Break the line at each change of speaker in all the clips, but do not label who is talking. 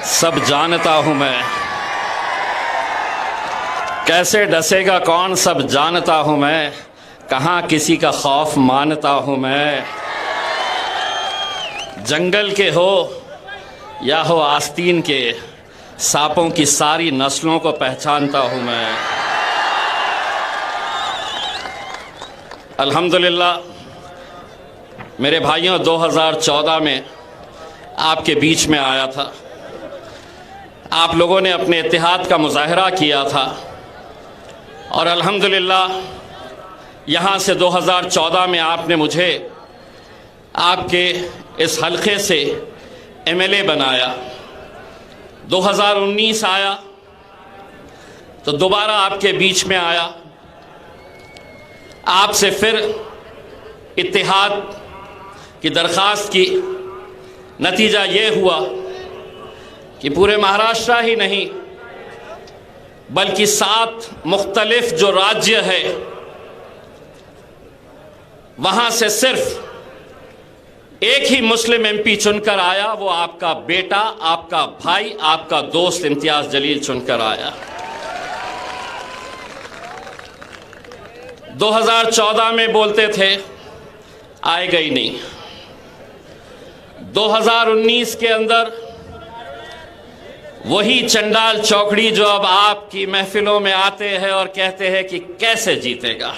सब जानता हूं मैं, कैसे डसेगा कौन सब जानता हूं मैं, कहाँ किसी का खौफ मानता हूं मैं। जंगल के हो या हो आस्तीन के, सांपों की सारी नस्लों को पहचानता हूं मैं। अल्हम्दुलिल्लाह मेरे भाइयों, 2014 में आपके बीच में आया था। आप लोगों ने अपने इत्तेहाद का मुजाहरा किया था और अल्हम्दुलिल्लाह यहाँ से 2014 में आपने मुझे आपके इस हलक़े से MLA बनाया। 2019 आया तो दोबारा आपके बीच में आया, आपसे फिर इत्तेहाद की दरख्वास्त की। नतीजा ये हुआ कि पूरे महाराष्ट्र ही नहीं बल्कि 7 मुख्तलिफ जो राज्य है वहाँ से सिर्फ एक ही मुस्लिम MP चुनकर आया। वो आपका बेटा, आपका भाई, आपका दोस्त इम्तियाज जलील चुनकर आया। 2014 में बोलते थे, आएगा ही नहीं। 2019 के अंदर वही चंडाल चौकड़ी जो अब आपकी महफिलों में आते हैं और कहते हैं कि कैसे जीतेगा,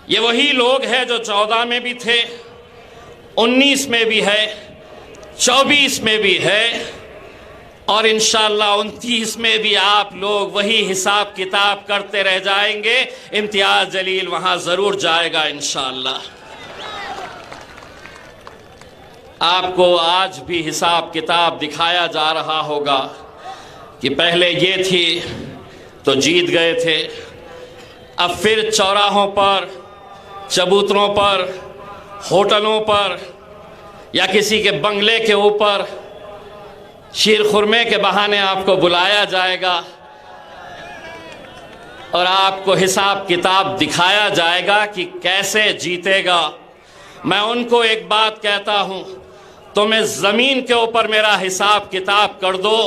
ये वही लोग हैं जो 14 में भी थे, 19 में भी है, 24 में भी है और इंशाअल्लाह 29 में भी आप लोग वही हिसाब किताब करते रह जाएंगे। इम्तियाज जलील वहां जरूर जाएगा इंशाअल्लाह। आपको आज भी हिसाब किताब दिखाया जा रहा होगा कि पहले ये थी तो जीत गए थे, अब फिर चौराहों पर, चबूतरों पर, होटलों पर या किसी के बंगले के ऊपर शीर खुरमे के बहाने आपको बुलाया जाएगा और आपको हिसाब किताब दिखाया जाएगा कि कैसे जीतेगा। मैं उनको एक बात कहता हूं, तुम्हें ज़मीन के ऊपर मेरा हिसाब किताब कर दो,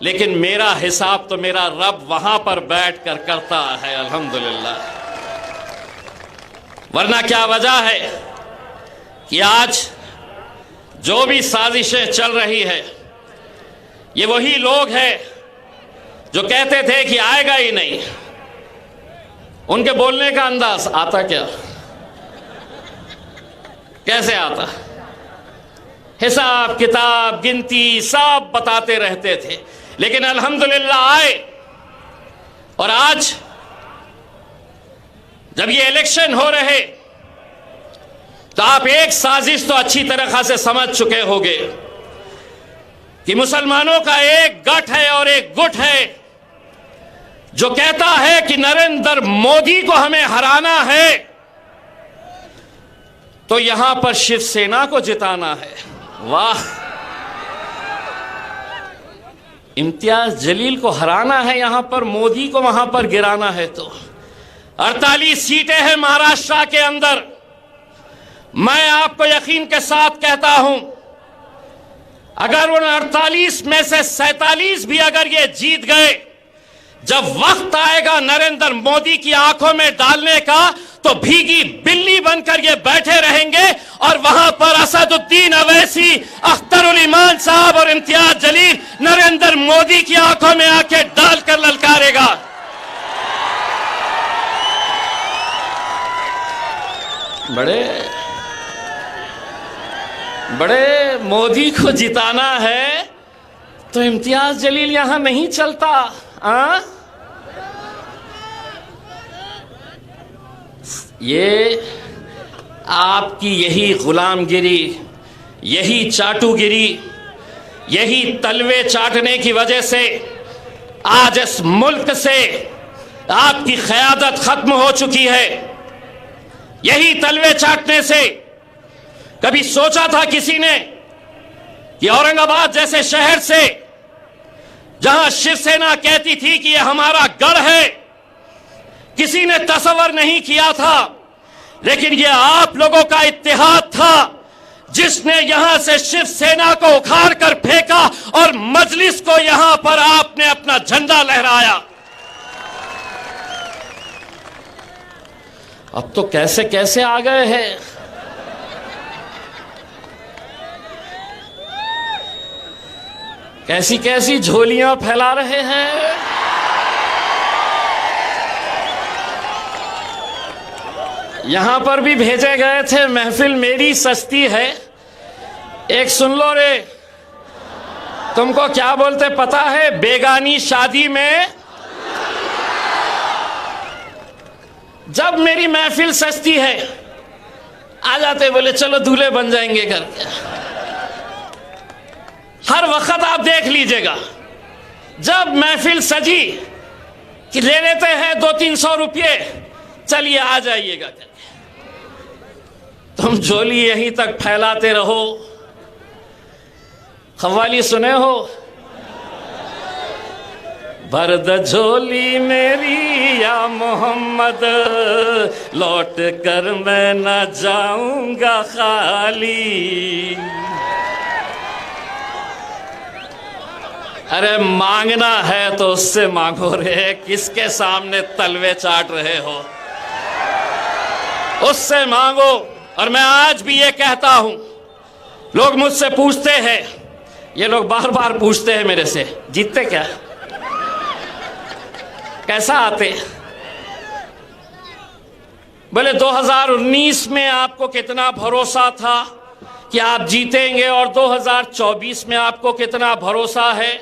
लेकिन मेरा हिसाब तो मेरा रब वहां पर बैठ कर करता है अल्हम्दुलिल्लाह। वरना क्या वजह है कि आज जो भी साजिशें चल रही है, ये वही लोग हैं जो कहते थे कि आएगा ही नहीं। उनके बोलने का अंदाज आता क्या, कैसे आता, हिसाब किताब गिनती सब बताते रहते थे, लेकिन अल्हम्दुलिल्लाह आए। और आज जब ये इलेक्शन हो रहे तो आप एक साजिश तो अच्छी तरह से समझ चुके होंगे कि मुसलमानों का एक गठ है और एक गुट है जो कहता है कि नरेंद्र मोदी को हमें हराना है तो यहां पर शिवसेना को जिताना है। वाह, इम्तियाज जलील को हराना है यहां पर, मोदी को वहां पर गिराना है। तो 48 सीटें हैं महाराष्ट्र के अंदर। मैं आपको यकीन के साथ कहता हूं, अगर उन 48 में से 47 भी अगर ये जीत गए, जब वक्त आएगा नरेंद्र मोदी की आंखों में डालने का तो भीगी बिल्ली बनकर ये बैठे रहेंगे और वहां पर असदुद्दीन अवैसी, अख्तरुल ईमान साहब और इम्तियाज जलील नरेंद्र मोदी की आंखों में आंखें डालकर ललकारेगा। बड़े मोदी को जिताना है तो इम्तियाज जलील यहां नहीं चलता। ये आपकी यही गुलामगिरी, यही चाटुगिरी, यही तलवे चाटने की वजह से आज इस मुल्क से आपकी क़यादत खत्म हो चुकी है। यही तलवे चाटने से कभी सोचा था किसी ने कि औरंगाबाद जैसे शहर से, जहां शिवसेना कहती थी कि यह हमारा गढ़ है, किसी ने तसव्वुर नहीं किया था, लेकिन यह आप लोगों का इत्तेहाद था जिसने यहां से शिवसेना को उखाड़ कर फेंका और मजलिस को यहां पर आपने अपना झंडा लहराया। अब तो कैसे कैसे आ गए हैं। कैसी कैसी झोलियां फैला रहे हैं। यहां पर भी भेजे गए थे, महफिल मेरी सस्ती है। एक सुन लो रे, तुमको क्या बोलते पता है? बेगानी शादी में जब मेरी महफिल सस्ती है आ जाते, बोले चलो दूल्हे बन जाएंगे करके। हर वक्त आप देख लीजिएगा, जब महफिल सजी कि ले लेते हैं 200-300 रुपये, चलिए आ जाइएगा करके। तुम झोली यहीं तक फैलाते रहो। कव्वाली सुने हो? भर द झोली मेरी या मोहम्मद, लौट कर मैं न जाऊंगा खाली। अरे मांगना है तो उससे मांगो रे, किसके सामने तलवे चाट रहे हो? उससे मांगो। और मैं आज भी ये कहता हूं, लोग मुझसे पूछते हैं, ये लोग बार बार पूछते हैं मेरे से, जीतते क्या, कैसा आते? बोले 2019 में आपको कितना भरोसा था कि आप जीतेंगे और 2024 में आपको कितना भरोसा है?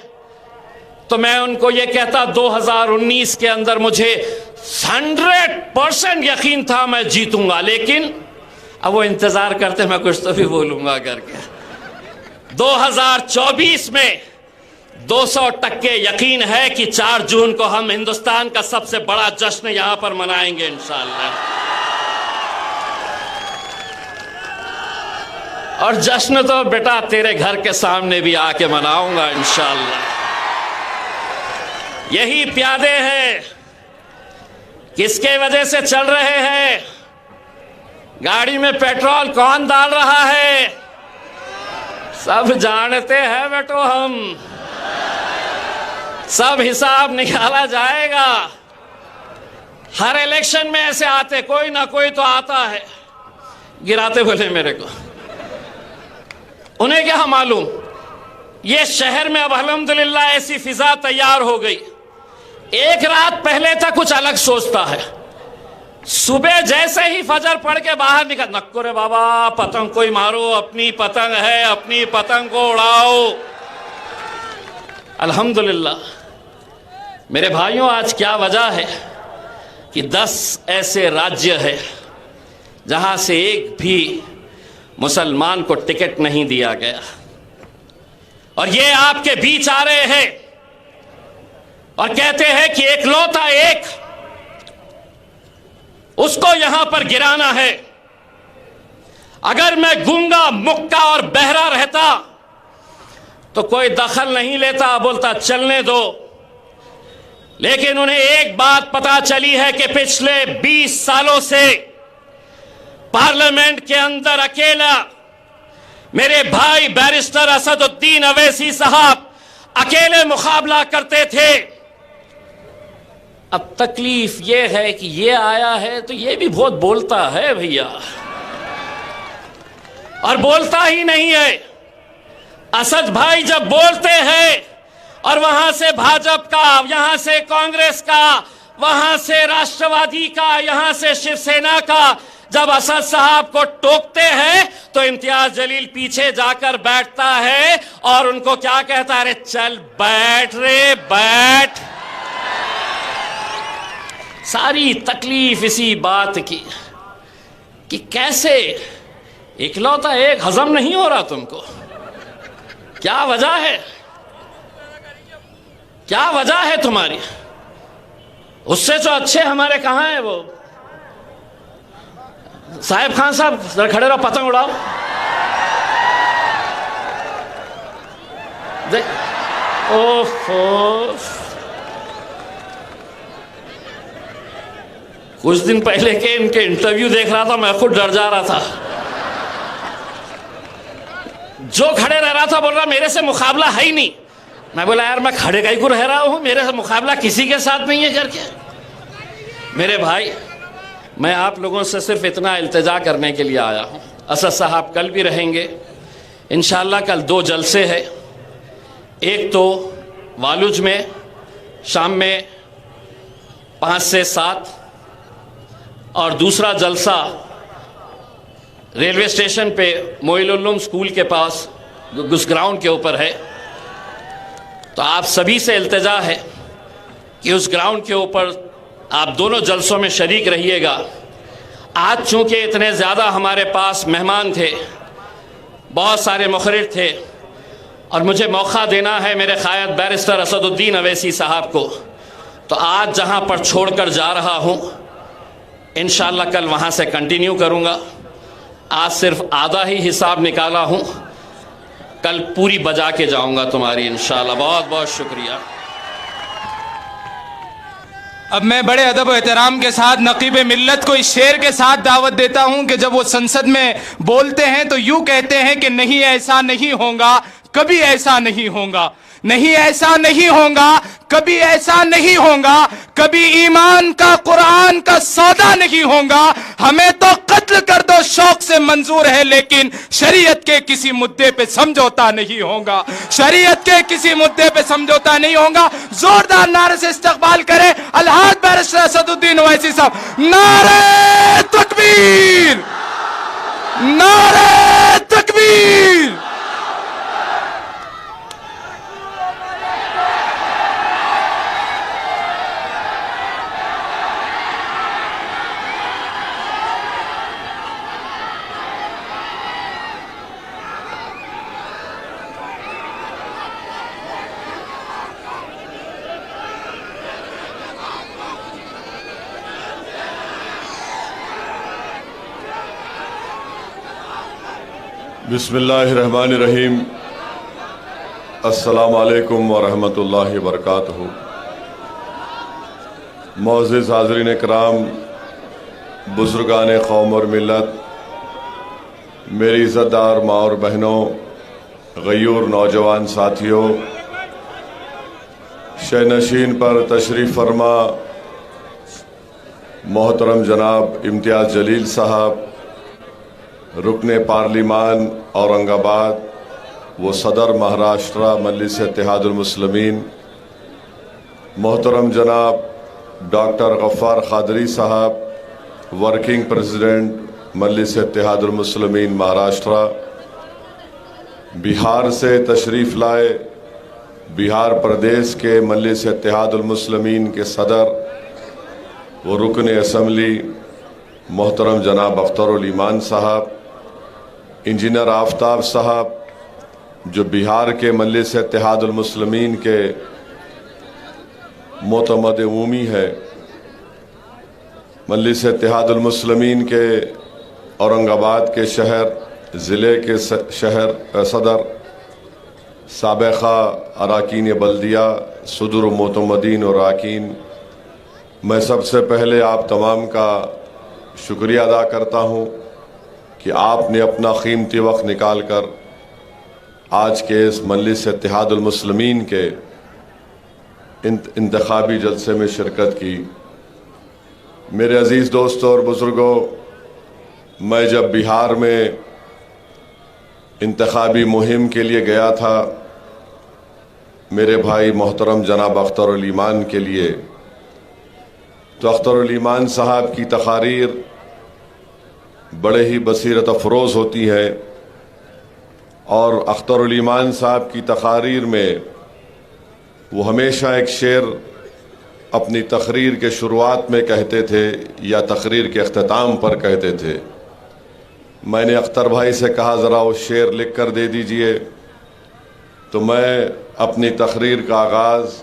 तो मैं उनको ये कहता, 2019 के अंदर मुझे 100% यकीन था मैं जीतूंगा, लेकिन अब वो इंतजार करते मैं कुछ तो भी बोलूंगा करके। 2024 में 200% यकीन है कि 4 जून को हम हिंदुस्तान का सबसे बड़ा जश्न यहां पर मनाएंगे इंशाअल्लाह। और जश्न तो बेटा तेरे घर के सामने भी आके मनाऊंगा इंशाअल्लाह। यही प्यादे हैं, किसके वजह से चल रहे हैं? गाड़ी में पेट्रोल कौन डाल रहा है? सब जानते हैं बेटो, हम सब हिसाब निकाला जाएगा। हर इलेक्शन में ऐसे आते, कोई ना कोई तो आता है गिराते बोले मेरे को। उन्हें क्या मालूम, ये शहर में अब अल्हम्दुलिल्लाह ऐसी फिजा तैयार हो गई। एक रात पहले तक कुछ अलग सोचता है, सुबह जैसे ही फजर पढ़ के बाहर निकल, नक्को रे बाबा पतंग कोई मारो, अपनी पतंग है, अपनी पतंग को उड़ाओ। अल्हम्दुलिल्लाह मेरे भाइयों, आज क्या वजह है कि 10 ऐसे राज्य है जहां से एक भी मुसलमान को टिकट नहीं दिया गया, और ये आपके बीच आ रहे हैं और कहते हैं कि एकलौता एक उसको यहां पर गिराना है। अगर मैं गूंगा, मुक्का और बहरा रहता तो कोई दखल नहीं लेता, बोलता चलने दो। लेकिन उन्हें एक बात पता चली है कि पिछले 20 सालों से पार्लियामेंट के अंदर अकेला मेरे भाई बैरिस्टर असदुद्दीन अवैसी साहब अकेले मुकाबला करते थे। अब तकलीफ ये है कि ये आया है तो ये भी बहुत बोलता है भैया, और बोलता ही नहीं है। असद भाई जब बोलते हैं और वहां से भाजपा का, यहां से कांग्रेस का, वहां से राष्ट्रवादी का, यहां से शिवसेना का, जब असद साहब को टोकते हैं तो इम्तियाज जलील पीछे जाकर बैठता है और उनको क्या कहता है? अरे चल बैठ रे बैठ। सारी तकलीफ इसी बात की कि कैसे इकलौता एक हजम नहीं हो रहा तुमको। क्या वजह है? क्या वजह है तुम्हारी? उससे जो अच्छे हमारे कहां हैं वो? साहिब खान साहब जरा खड़े रहो, पतंग उड़ाओ। ओफो, कुछ दिन पहले के इनके इंटरव्यू देख रहा था, मैं खुद डर जा रहा था। जो खड़े रह रहा था बोल रहा मेरे से मुकाबला है ही नहीं, मैं बोला यार मैं खड़े कहीं को रह रहा हूँ, मेरे मुकाबला किसी के साथ नहीं है करके। मेरे भाई, मैं आप लोगों से सिर्फ इतना इल्तिजा करने के लिए आया हूँ। असद साहब कल भी रहेंगे इंशाअल्लाह। कल 2 जलसे है, एक तो वालुज में शाम में 5 से 7 और दूसरा जलसा रेलवे स्टेशन पे मोइनुल स्कूल के पास उस ग्राउंड के ऊपर है। तो आप सभी से इल्तिजा है कि उस ग्राउंड के ऊपर आप दोनों जलसों में शरीक रहिएगा। आज चूँकि इतने ज़्यादा हमारे पास मेहमान थे, बहुत सारे मुखरिर थे, और मुझे मौका देना है मेरे क़ायद बैरिस्टर असदुद्दीन अवैसी साहब को, तो आज जहाँ पर छोड़कर जा रहा हूँ इंशाअल्लाह कल वहाँ से कंटिन्यू करूँगा। आज सिर्फ आधा ही हिसाब निकाला हूँ, कल पूरी बजा के जाऊँगा तुम्हारी इंशाअल्लाह। बहुत बहुत शुक्रिया।
अब मैं बड़े अदब और एहतराम के साथ नकीब मिल्लत को इस शेर के साथ दावत देता हूं कि जब वो संसद में बोलते हैं तो यूं कहते हैं कि नहीं ऐसा नहीं होगा, कभी ऐसा नहीं होगा, नहीं ऐसा नहीं होगा, कभी ऐसा नहीं होगा, कभी ईमान का कुरान का सौदा नहीं होगा। हमें तो कत्ल कर दो शौक से मंजूर है, लेकिन शरीयत के किसी मुद्दे पे समझौता नहीं होगा, शरीयत के किसी मुद्दे पे समझौता नहीं होगा। जोरदार नारे से इस्तकबाल करें अलहाज बैरिस्टर असदुद्दीन ओवैसी साहब। नारे तकबीर, नारे तकबीर।
बिस्मिल्लाहिर्रहमानिर्रहीम। अस्सलामु अलैकुम व रहमतुल्लाहि व बरकातहू। मोअज़्ज़िज़ हाज़रीन इकराम, बुज़ुर्गान कौम और मिल्लत, मेरी इज़्ज़तदार माँ और बहनों, गयूर नौजवान साथियों, शहनशीन पर तशरीफ़ फरमा मोहतरम जनाब इम्तियाज़ जलील साहब, रुकने पार्लिमान औरंगाबाद वो सदर महाराष्ट्र मजलिस इत्तेहादुल मुस्लिमीन, मोहतरम जनाब डॉक्टर गफ्फार क़ादरी साहब, वर्किंग प्रेसिडेंट मजलिस इत्तेहादुल मुस्लिमीन महाराष्ट्र, बिहार से तशरीफ़ लाए बिहार प्रदेश के मजलिस इत्तेहादुल मुस्लिमीन के सदर व रुकन असम्बली मोहतरम जनाब अख्तरुल ईमान साहब, इंजीनियर आफ्ताब साहब जो बिहार के मजलिस इत्तेहादुल मुस्लिमीन के मोतमद उमी है, मजलिस इत्तेहादुल मुस्लिमीन के औरंगाबाद के शहर ज़िले के शहर सदर, साबिक़ा अराकीन बल्दिया, सदर मोतमदीन और अरकान, मैं सबसे पहले आप तमाम का शुक्रिया अदा करता हूँ कि आपने अपना कीमती वक्त निकाल कर आज के इस मजलिस इत्तेहादुल मुस्लिमीन के इंतखाबी जलसे में शिरकत की। मेरे अज़ीज़ दोस्तों और बुज़ुर्गों, मैं जब बिहार में इंतखाबी मुहिम के लिए गया था मेरे भाई मोहतरम जनाब अख्तरुल ईमान के लिए, तो अख्तरुल ईमान साहब की तकारीर बड़े ही बसीरत अफरोज़ होती है, और अख्तरुल ईमान साहब की तकारीर में वो हमेशा एक शेर अपनी तकरीर के शुरुआत में कहते थे या तकरीर के अख्ताम पर कहते थे। मैंने अख्तर भाई से कहा ज़रा वो शेर लिख कर दे दीजिए, तो मैं अपनी तकरीर का आगाज़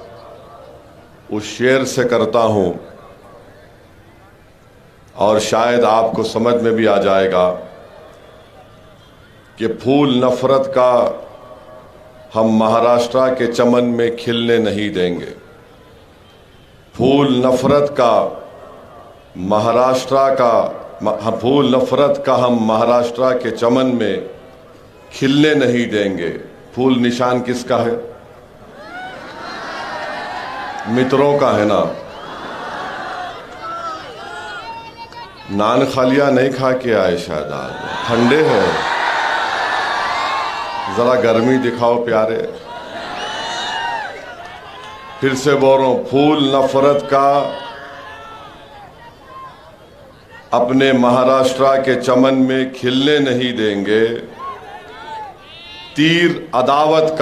उस शेर से करता हूँ और शायद आपको समझ में भी आ जाएगा कि फूल नफ़रत का हम महाराष्ट्र के चमन में खिलने नहीं देंगे। फूल नफ़रत का महाराष्ट्र का फूल नफ़रत का हम महाराष्ट्र के चमन में खिलने नहीं देंगे। फूल निशान किसका है? मित्रों का है ना। नान खालिया नहीं खा के आए शायद, आज ठंडे हैं, जरा गर्मी दिखाओ प्यारे। फिर से बोल रहा हूं, फूल नफरत का अपने महाराष्ट्र के चमन में खिलने नहीं देंगे, तीर अदावत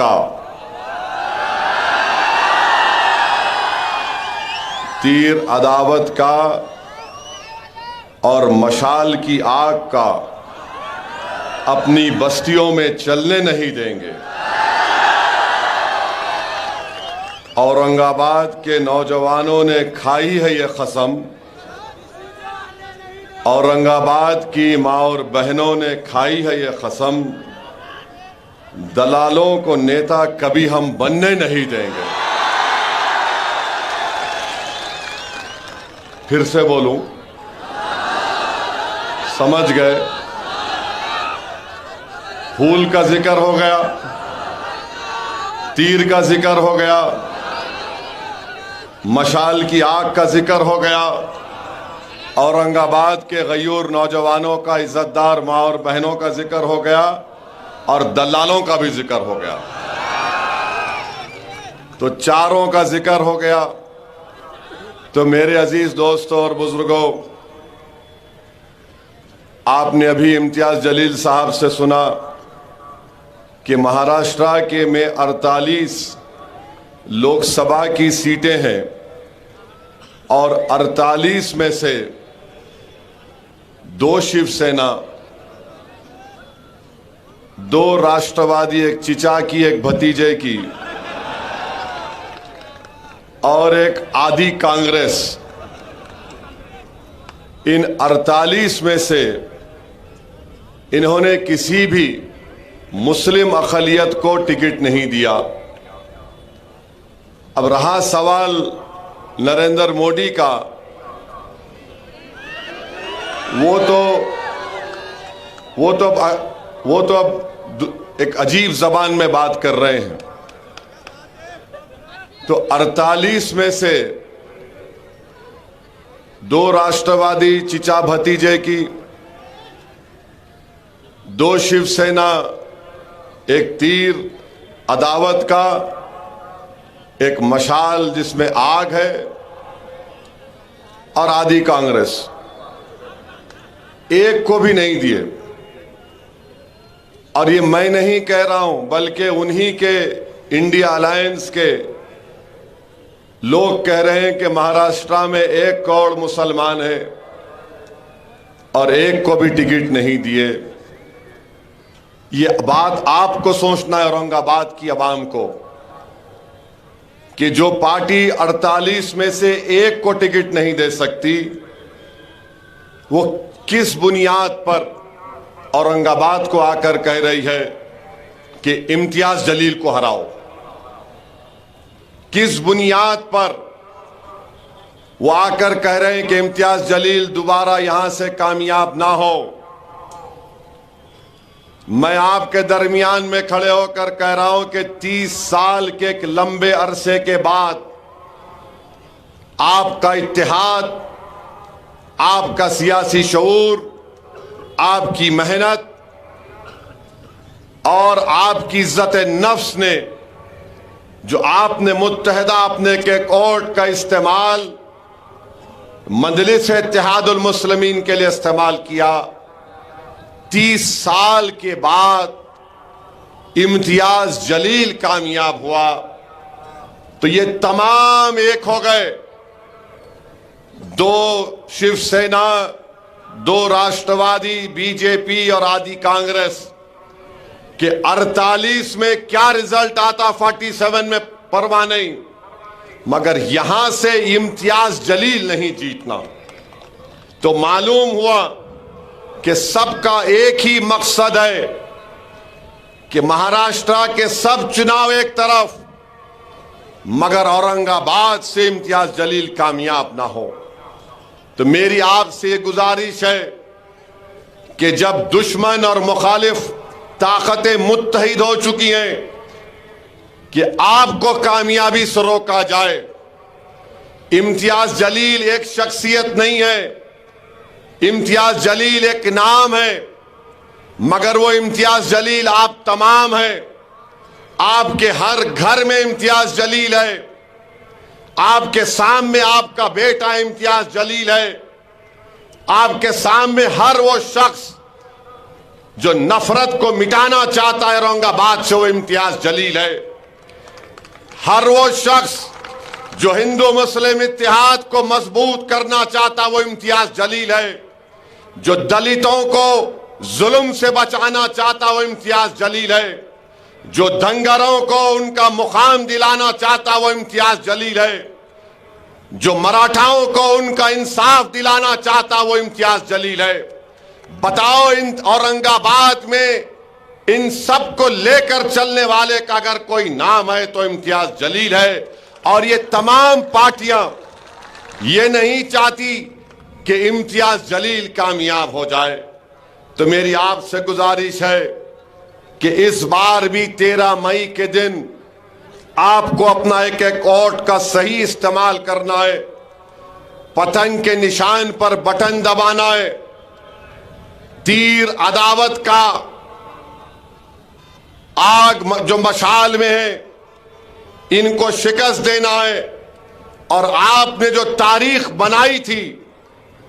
का और मशाल की आग का अपनी बस्तियों में चलने नहीं देंगे। औरंगाबाद के नौजवानों ने खाई है ये कसम, औरंगाबाद की माँ और बहनों ने खाई है ये कसम, दलालों को नेता कभी हम बनने नहीं देंगे। फिर से बोलूं, समझ गए? फूल का जिक्र हो गया, तीर का जिक्र हो गया, मशाल की आग का जिक्र हो गया, औरंगाबाद के गयूर नौजवानों का, इज्जतदार माँ और बहनों का जिक्र हो गया, और दलालों का भी जिक्र हो गया। तो चारों का जिक्र हो गया। तो मेरे अजीज दोस्तों और बुजुर्गों, आपने अभी इम्तियाज जलील साहब से सुना कि महाराष्ट्र के में 48 लोकसभा की सीटें हैं और 48 में से 2 शिवसेना, 2 राष्ट्रवादी, एक चिचा की, एक भतीजे की और एक आदि कांग्रेस, इन 48 में से इन्होंने किसी भी मुस्लिम अक़लियत को टिकट नहीं दिया। अब रहा सवाल नरेंद्र मोदी का, वो तो अब एक अजीब जबान में बात कर रहे हैं। तो 48 में से 2 राष्ट्रवादी चिचा भतीजे की, 2 शिवसेना, एक तीर अदावत का, एक मशाल जिसमें आग है, और आदि कांग्रेस, एक को भी नहीं दिए। और ये मैं नहीं कह रहा हूं, बल्कि उन्हीं के इंडिया अलायंस के लोग कह रहे हैं कि महाराष्ट्र में 1 करोड़ मुसलमान है और एक को भी टिकट नहीं दिए। ये बात आपको सोचना है, औरंगाबाद की आवाम को, कि जो पार्टी 48 में से 1 को टिकट नहीं दे सकती, वो किस बुनियाद पर औरंगाबाद को आकर कह रही है कि इम्तियाज जलील को हराओ। किस बुनियाद पर वो आकर कह रहे हैं कि इम्तियाज जलील दोबारा यहां से कामयाब ना हो। मैं आपके दरमियान में खड़े होकर कह रहा हूं कि 30 साल के एक लंबे अरसे के बाद आपका इत्तेहाद, आपका सियासी शऊर, आपकी मेहनत और आपकी इज्जत नफ्स ने, जो आपने मुत्तहदा अपने के कोर्ट का इस्तेमाल मजलिस इत्तेहादुल मुस्लिमीन के लिए इस्तेमाल किया, 30 साल के बाद इम्तियाज जलील कामयाब हुआ। तो ये तमाम एक हो गए, 2 शिवसेना, 2 राष्ट्रवादी, बीजेपी और आदि कांग्रेस कि 48 में क्या रिजल्ट आता 47 में परवाह नहीं, मगर यहां से इम्तियाज जलील नहीं जीतना। तो मालूम हुआ कि सबका एक ही मकसद है कि महाराष्ट्र के सब चुनाव एक तरफ, मगर औरंगाबाद से इम्तियाज जलील कामयाब ना हो। तो मेरी आपसे गुजारिश है कि जब दुश्मन और मुखालिफ ताकतें मुत्तहिद हो चुकी हैं कि आपको कामयाबी से रोका जाए, इम्तियाज जलील एक शख्सियत नहीं है, इम्तियाज जलील एक नाम है, मगर वो इम्तियाज जलील आप तमाम है। आपके हर घर में इम्तियाज जलील है, आपके सामने आपका बेटा इम्तियाज जलील है, आपके सामने हर वो शख्स जो नफरत को मिटाना चाहता है औरंगाबाद से, वो इम्तियाज जलील है। हर वो शख्स जो हिंदू मुस्लिम इत्तेहाद को मजबूत करना चाहता, वो इम्तियाज जलील है। जो दलितों को जुल्म से बचाना चाहता, वो इम्तियाज जलील है। जो दंगरों को उनका मुकाम दिलाना चाहता, वो इम्तियाज जलील है। जो मराठाओं को उनका इंसाफ दिलाना चाहता, वो इम्तियाज जलील है। बताओ, इन औरंगाबाद में इन सब को लेकर चलने वाले का अगर कोई नाम है तो इम्तियाज जलील है। और ये तमाम पार्टियां ये नहीं चाहती कि इम्तियाज जलील कामयाब हो जाए। तो मेरी आपसे गुजारिश है कि इस बार भी 13 मई के दिन आपको अपना एक एक वोट का सही इस्तेमाल करना है। पतंग के निशान पर बटन दबाना है, तीर अदावत का आग जो मशाल में है इनको शिकस्त देना है। और आपने जो तारीख बनाई थी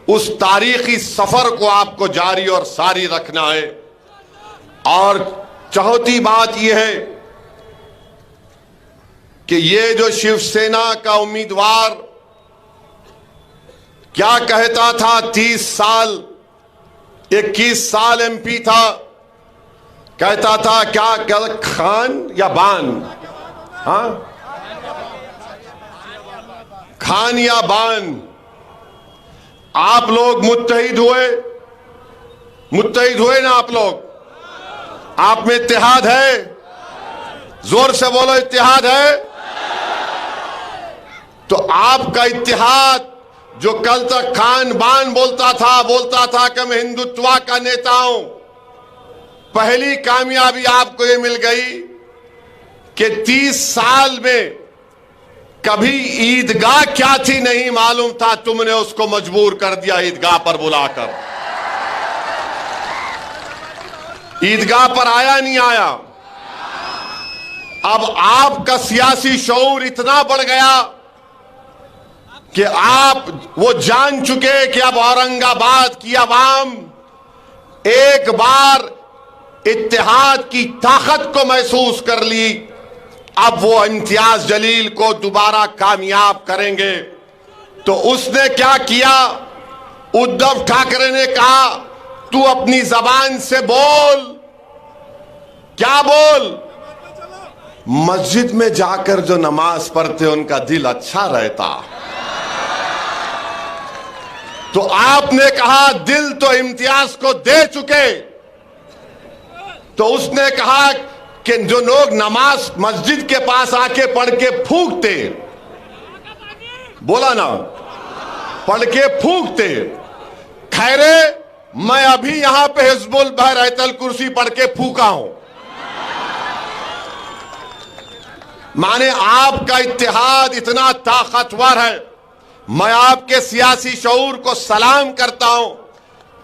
उस तारीखी सफर को आपको जारी और सारी रखना है। और चौथी बात यह है कि ये जो शिवसेना का उम्मीदवार क्या कहता था, 30 साल 21 साल एमपी था, कहता था क्या खान या बान, हाँ खान या बान। आप लोग मुत्तहिद हुए ना, आप लोग, आप में इत्तेहाद है? जोर से बोलो, इत्तेहाद है? तो आपका इत्तेहाद जो कल तक खान बान बोलता था कि मैं हिंदुत्व का नेता हूं, पहली कामयाबी आपको ये मिल गई कि 30 साल में कभी ईदगाह क्या थी नहीं मालूम था, तुमने उसको मजबूर कर दिया ईदगाह पर बुलाकर। ईदगाह पर आया नहीं आया। अब आपका सियासी शऊर इतना बढ़ गया कि आप वो जान चुके कि अब औरंगाबाद की आवाम एक बार इत्तेहाद की ताकत को महसूस कर ली। अब वो इम्तियाज जलील को दोबारा कामयाब करेंगे। तो उसने क्या किया, उद्धव ठाकरे ने कहा तू अपनी जबान से बोल। क्या बोल? मस्जिद में जाकर जो नमाज पढ़ते उनका दिल अच्छा रहता। तो आपने कहा दिल तो इम्तियाज को दे चुके। तो उसने कहा कि जो लोग नमाज मस्जिद के पास आके पढ़ के फूंकते, बोला ना, पढ़ के फूंकते, खैरे मैं अभी यहां पे हिजबुल बहरतल कुर्सी पढ़ के फूंका हूं। माने आपका इत्तेहाद इतना ताकतवर है। मैं आपके सियासी शऊर को सलाम करता हूं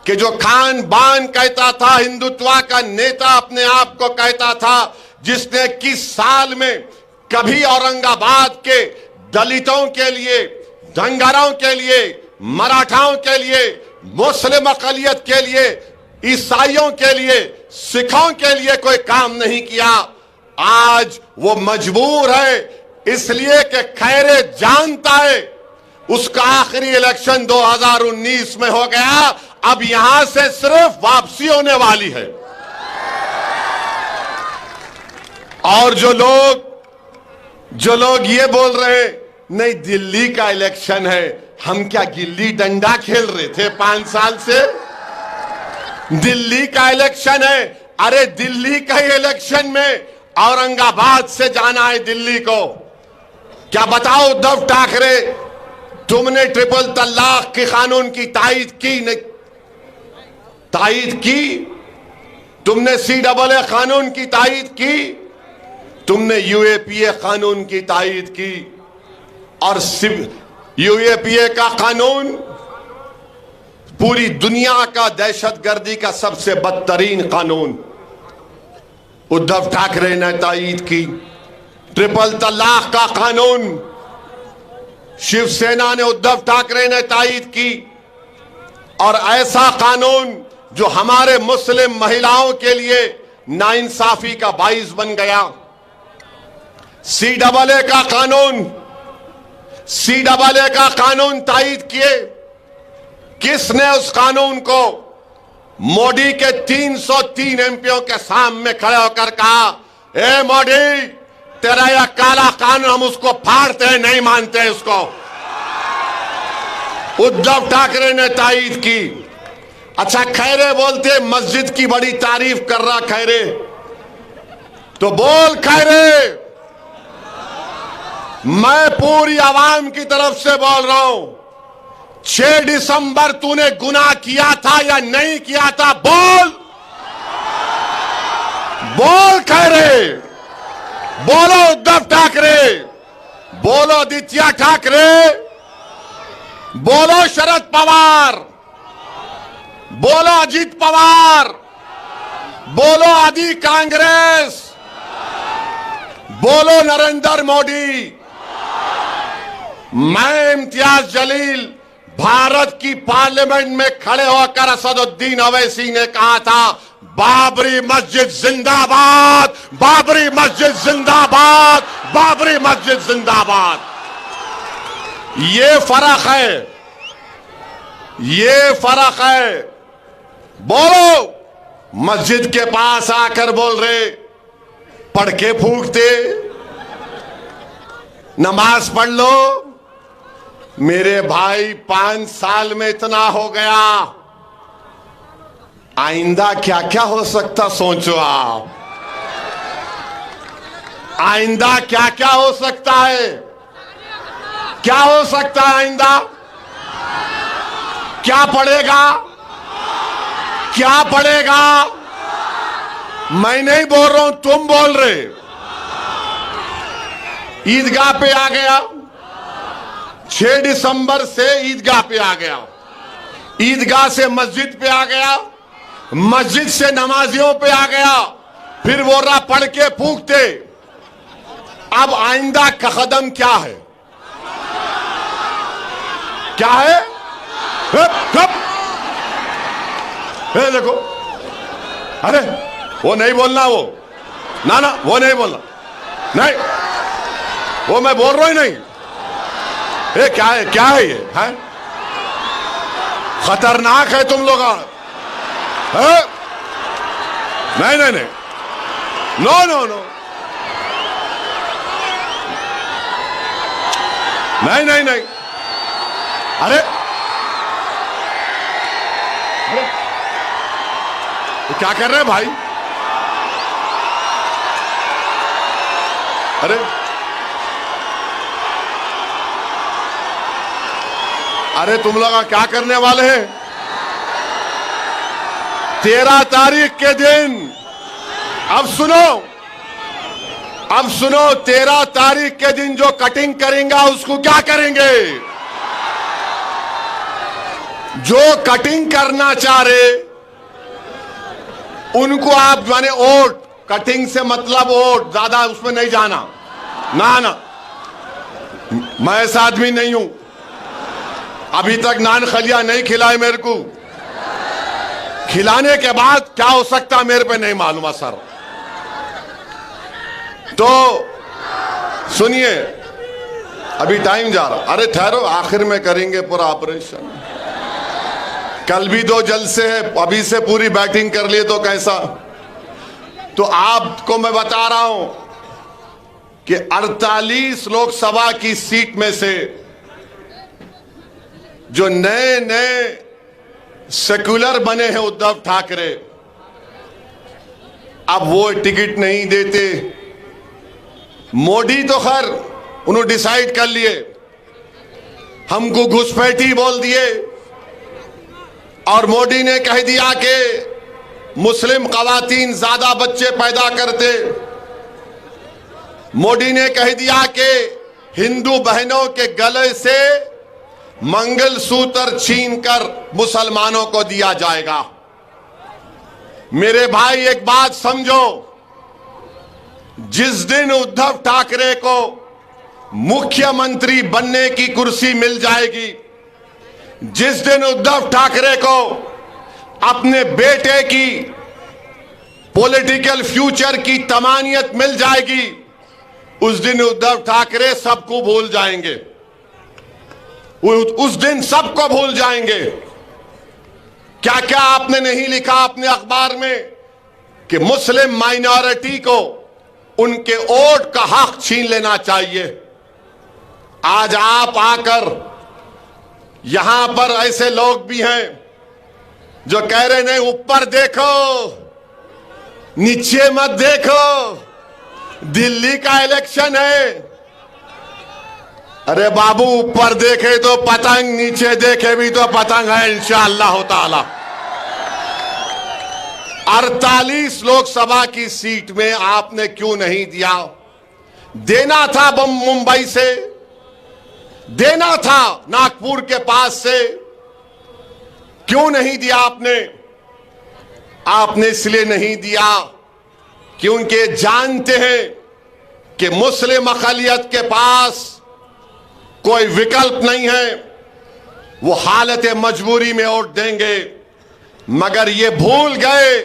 कि जो खान बान कहता था, हिंदुत्व का नेता अपने आप को कहता था, जिसने 21 साल में कभी औरंगाबाद के दलितों के लिए, धंगरों के लिए, मराठाओं के लिए, मुस्लिम अकलियत के लिए, ईसाइयों के लिए, सिखों के लिए कोई काम नहीं किया, आज वो मजबूर है इसलिए कि खैरे जानता है उसका आखिरी इलेक्शन 2019 में हो गया। अब यहां से सिर्फ वापसी होने वाली है। और जो लोग ये बोल रहे हैं नहीं दिल्ली का इलेक्शन है, हम क्या गिल्ली डंडा खेल रहे थे 5 साल से? दिल्ली का इलेक्शन है। अरे दिल्ली का इलेक्शन में औरंगाबाद से जाना है दिल्ली को। क्या बताओ उद्धव ठाकरे, तुमने ट्रिपल तलाक के कानून की तायीद की नहीं? तायीद की? तुमने CAA कानून की तायीद की? तुमने UAPA कानून की तायीद की? और यूएपीए का कानून पूरी दुनिया का दहशतगर्दी का सबसे बदतरीन कानून उद्धव ठाकरे ने तायीद की। ट्रिपल तलाक का कानून शिवसेना ने, उद्धव ठाकरे ने तायीद की। और ऐसा कानून जो हमारे मुस्लिम महिलाओं के लिए नाइंसाफी का बाइस बन गया। CAA का कानून तायीद किए। किसने उस कानून को मोदी के 303 एमपीओ के सामने खड़े होकर कहा, ए मोदी, तेरा यह काला कानून हम उसको फाड़ते हैं, नहीं मानते हैं उसको। उद्धव ठाकरे ने तायीद की। अच्छा, खैरे बोलते मस्जिद की बड़ी तारीफ कर रहा खैरे, तो बोल खैरे, मैं पूरी आवाम की तरफ से बोल रहा हूं, 6 दिसंबर तूने गुनाह किया था या नहीं किया था? बोल बोल खैरे, बोलो उद्धव ठाकरे, बोलो आदित्य ठाकरे, बोलो शरद पवार, बोलो अजीत पवार, बोलो आदि कांग्रेस, बोलो नरेंद्र मोदी। मैं इम्तियाज जलील भारत की पार्लियामेंट में खड़े होकर असदुद्दीन अवैसी ने कहा था, बाबरी मस्जिद जिंदाबाद, बाबरी मस्जिद जिंदाबाद, बाबरी मस्जिद जिंदाबाद। ये फर्क है, ये फर्क है। बोलो, मस्जिद के पास आकर बोल रहे, पढ़ के फूकते, नमाज पढ़ लो। मेरे भाई, 5 साल में इतना हो गया, आइंदा क्या क्या हो सकता सोचो आप। आइंदा क्या क्या हो सकता है? क्या हो सकता है आइंदा? क्या पड़ेगा? क्या पड़ेगा? मैं नहीं बोल रहा हूं, तुम बोल रहे। ईदगाह पे आ गया, 6 दिसंबर से ईदगाह पे आ गया, ईदगाह से मस्जिद पे आ गया, मस्जिद से नमाजियों पे आ गया, फिर वो रहा पढ़ के फूंकते। अब आइंदा का कदम क्या है? क्या है? देखो, अरे वो नहीं बोलना, वो ना ना, वो नहीं बोलना, नहीं, वो मैं बोल रहा ही नहीं। ये क्या है? क्या है ये? है खतरनाक है तुम लोग। नहीं नहीं नहीं, नो नो नो, नहीं नहीं नहीं। अरे क्या कर रहे हैं भाई? अरे अरे तुम लोग क्या करने वाले हैं? 13 तारीख के दिन, अब सुनो, अब सुनो, 13 तारीख के दिन जो कटिंग करेंगे उसको क्या करेंगे? जो कटिंग करना चाह रहे उनको आप माने वोट, कटिंग से मतलब वोट, ज्यादा उसमें नहीं जाना, ना ना, मैं ऐसा आदमी नहीं हूं। अभी तक नान खलिया नहीं खिलाए मेरे को, खिलाने के बाद क्या हो सकता मेरे पे नहीं मालूम है सर। तो सुनिए, अभी टाइम जा रहा, अरे ठहरो, आखिर में करेंगे पूरा ऑपरेशन। कल भी 2 जलसे है, अभी से पूरी बैटिंग कर लिए तो कैसा। तो आपको मैं बता रहा हूं कि 48 लोकसभा की सीट में से जो नए नए सेक्युलर बने हैं उद्धव ठाकरे, अब वो टिकट नहीं देते। मोदी तो खैर उन्होंने डिसाइड कर लिए, हमको घुसपैठी बोल दिए, और मोदी ने कह दिया कि मुस्लिम खवातीन ज्यादा बच्चे पैदा करते। मोदी ने कह दिया कि हिंदू बहनों के गले से मंगलसूत्र छीनकर मुसलमानों को दिया जाएगा। मेरे भाई एक बात समझो, जिस दिन उद्धव ठाकरे को मुख्यमंत्री बनने की कुर्सी मिल जाएगी, जिस दिन उद्धव ठाकरे को अपने बेटे की पॉलिटिकल फ्यूचर की तमानियत मिल जाएगी, उस दिन उद्धव ठाकरे सबको भूल जाएंगे। उस दिन सबको भूल जाएंगे। क्या क्या आपने नहीं लिखा अपने अखबार में कि मुस्लिम माइनॉरिटी को उनके वोट का हक छीन लेना चाहिए। आज आप आकर यहां पर ऐसे लोग भी हैं जो कह रहे नहीं, ऊपर देखो नीचे मत देखो, दिल्ली का इलेक्शन है। अरे बाबू, ऊपर देखे तो पतंग, नीचे देखे भी तो पतंग है इंशाअल्लाह ताला। 48 लोकसभा की सीट में आपने क्यों नहीं दिया? देना था मुंबई से, देना था नागपुर के पास से, क्यों नहीं दिया आपने? आपने इसलिए नहीं दिया क्योंकि जानते हैं कि मुस्लिम अक़लियत के पास कोई विकल्प नहीं है, वो हालत मजबूरी में वोट देंगे। मगर ये भूल गए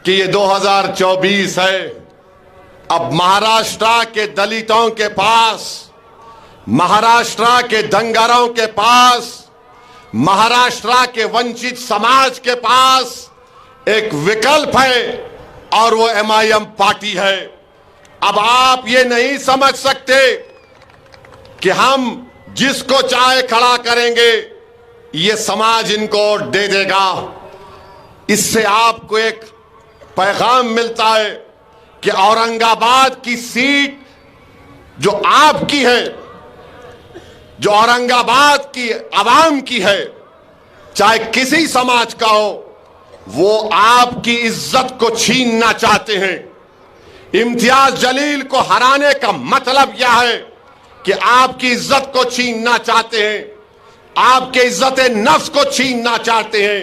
कि ये 2024 है। अब महाराष्ट्र के दलितों के पास, महाराष्ट्र के दंगारों के पास, महाराष्ट्र के वंचित समाज के पास एक विकल्प है और वो MIM पार्टी है। अब आप ये नहीं समझ सकते कि हम जिसको चाहे खड़ा करेंगे, ये समाज इनको दे देगा। इससे आपको एक पैगाम मिलता है कि औरंगाबाद की सीट जो आपकी है, जो औरंगाबाद की आवाम की है, चाहे किसी समाज का हो, वो आपकी इज्जत को छीनना चाहते हैं। इम्तियाज जलील को हराने का मतलब यह है कि आपकी इज्जत को छीनना चाहते हैं, आपके इज्जत नफ्स को छीनना चाहते हैं,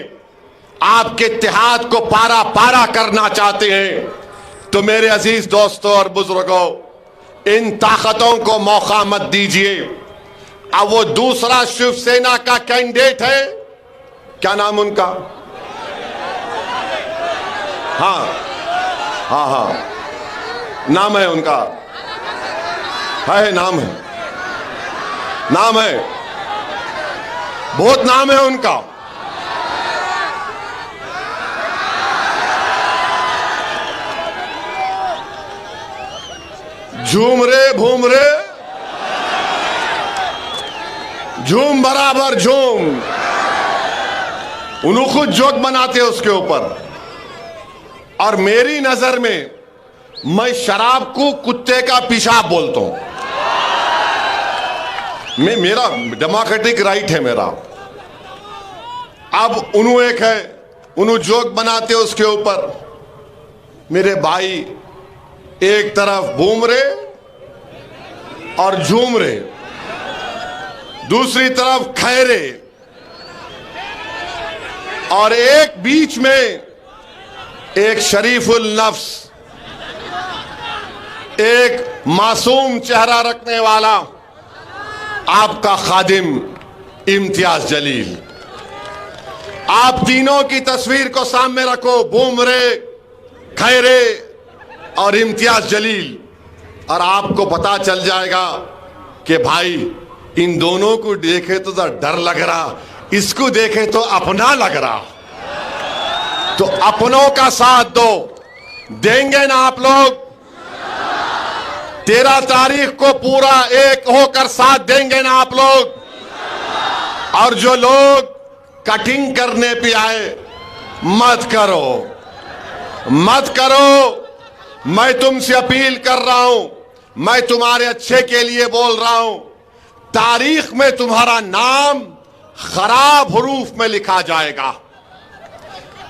आपके इत्तेहाद को पारा पारा करना चाहते हैं। तो मेरे अजीज दोस्तों और बुजुर्गों, इन ताकतों को मौका मत दीजिए। अब वो दूसरा शिवसेना का कैंडिडेट है, क्या नाम उनका? हाँ हाँ हाँ, नाम है उनका, है नाम है, नाम है, बहुत नाम है उनका। झूम रे भूम रे, झूम बराबर झूम। उन्होंने खुद जोक बनाते हैं उसके ऊपर। और मेरी नजर में मैं शराब को कुत्ते का पेशाब बोलता हूं। मेरा डेमोक्रेटिक राइट है मेरा। अब उन्होंने एक है, उन्होंने जोक बनाते उसके ऊपर। मेरे भाई, एक तरफ घूम रहे और झूम रहे, दूसरी तरफ खैरे, और एक बीच में एक शरीफुल नफ्स, एक मासूम चेहरा रखने वाला आपका खादिम इम्तियाज जलील। आप तीनों की तस्वीर को सामने रखो, बूमरे, खैरे और इम्तियाज जलील, और आपको पता चल जाएगा कि भाई इन दोनों को देखे तो डर लग रहा, इसको देखे तो अपना लग रहा। तो अपनों का साथ दो, देंगे ना आप लोग? 13 तारीख को पूरा एक होकर साथ देंगे ना आप लोग? और जो लोग कटिंग करने पे आए, मत करो, मत करो। मैं तुमसे अपील कर रहा हूं, मैं तुम्हारे अच्छे के लिए बोल रहा हूं। तारीख में तुम्हारा नाम खराब हुरूफ में लिखा जाएगा।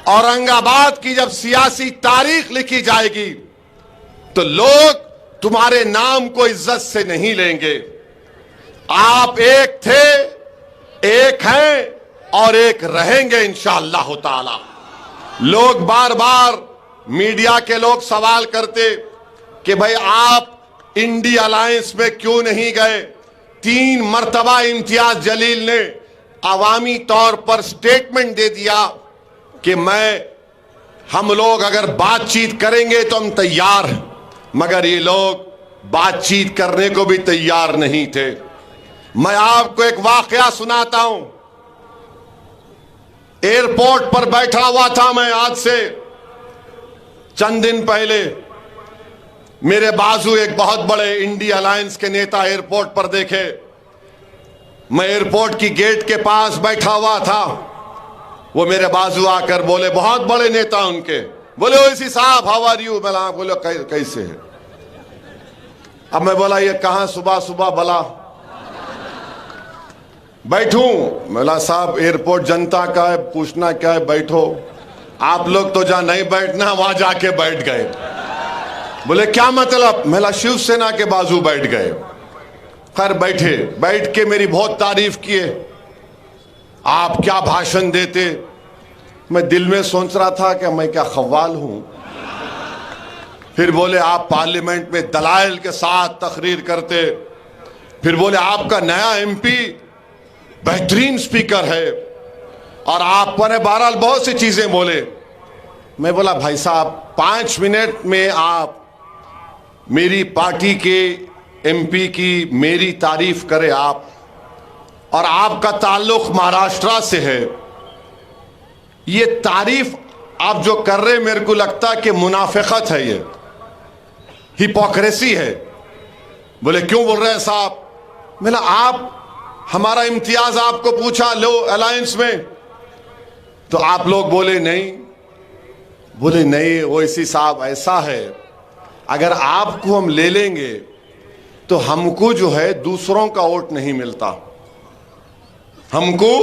औरंगाबाद की जब सियासी तारीख लिखी जाएगी तो लोग तुम्हारे नाम को इज्जत से नहीं लेंगे। आप एक थे, एक हैं और एक रहेंगे इंशाअल्लाह ताला। लोग बार बार मीडिया के लोग सवाल करते कि भाई आप इंडी अलायंस में क्यों नहीं गए। 3 मर्तबा इम्तियाज जलील ने अवामी तौर पर स्टेटमेंट दे दिया कि हम लोग अगर बातचीत करेंगे तो हम तैयार हैं, मगर ये लोग बातचीत करने को भी तैयार नहीं थे। मैं आपको एक वाकया सुनाता हूं। एयरपोर्ट पर बैठा हुआ था मैं, आज से चंद दिन पहले मेरे बाजू एक बहुत बड़े इंडी अलायंस के नेता एयरपोर्ट पर देखे। मैं एयरपोर्ट की गेट के पास बैठा हुआ था, वो मेरे बाजू आकर बोले, बहुत बड़े नेता उनके, बोले ओवैसी साहब हाउ आर यू। बोला बोले कैसे है। अब मैं बोला ये कहां सुबह सुबह भला बैठूं। बोला साहब एयरपोर्ट जनता का है, पूछना क्या है, बैठो। आप लोग तो जहां नहीं बैठना वहां जाके बैठ गए। बोले क्या मतलब। मैं शिवसेना के बाजू बैठ गए। खैर बैठे, बैठ के मेरी बहुत तारीफ किए, आप क्या भाषण देते। मैं दिल में सोच रहा था कि मैं क्या खव्वाल हूं। फिर बोले आप पार्लियामेंट में दलाइल के साथ तकरीर करते। फिर बोले आपका नया एमपी बेहतरीन स्पीकर है और आप पर बहरहाल बहुत सी चीजें बोले। मैं बोला भाई साहब 5 मिनट में आप मेरी पार्टी के एमपी की मेरी तारीफ करें आप, और आपका ताल्लुक महाराष्ट्र से है। ये तारीफ आप जो कर रहे, मेरे को लगता कि मुनाफिकत है, ये हिपोक्रेसी है। बोले क्यों बोल रहे हैं साहब। मैंने आप हमारा इम्तियाज आपको पूछा लो अलायंस में, तो आप लोग बोले नहीं। बोले नहीं ओवैसी साहब ऐसा है, अगर आपको हम ले लेंगे तो हमको जो है दूसरों का वोट नहीं मिलता, हमको